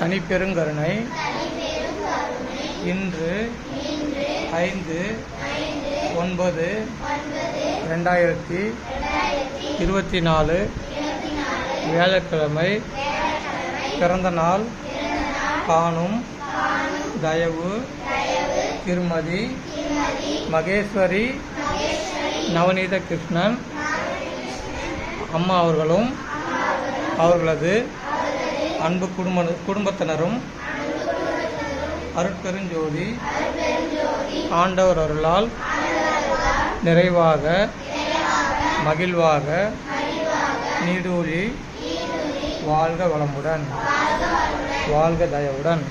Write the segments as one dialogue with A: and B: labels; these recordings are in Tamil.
A: தனிப்பெருங்கருணை இன்று 5/9/2024 வியாழக்கிழமை பிறந்த நாள் காணும் தயவு திருமதி மகேஸ்வரி நவநீத கிருஷ்ணன் அம்மா அவர்களும் அவர்களது அன்பு குடும்பத்தினரும் அருட்பெருஞ்சோதி ஆண்டவர் அருளால் நிறைவாக மகிழ்வாக நீடூழி வாழ்க வளமுடன் வாழ்க தயவுடன்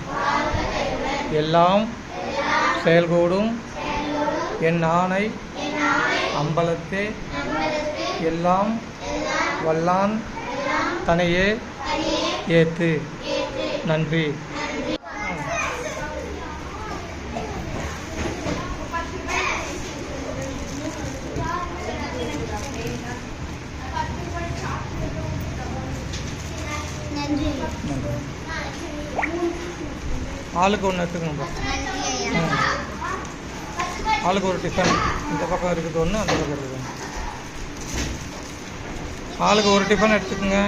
A: எல்லாம் செயல்கூடும் என் ஆணை அம்பலத்தே எல்லாம் வல்லான் தனையே ஏத்து. நன்றி. ஆளுக்கு ஒன்று எடுத்துக்கணும்பா. ஆளுக்கு ஒரு டிஃபன். இந்த பக்கம் இருக்குது ஒன்று, அந்த பக்கம் இருக்குது. ஆளுக்கு ஒரு டிஃபன் எடுத்துக்கோங்க.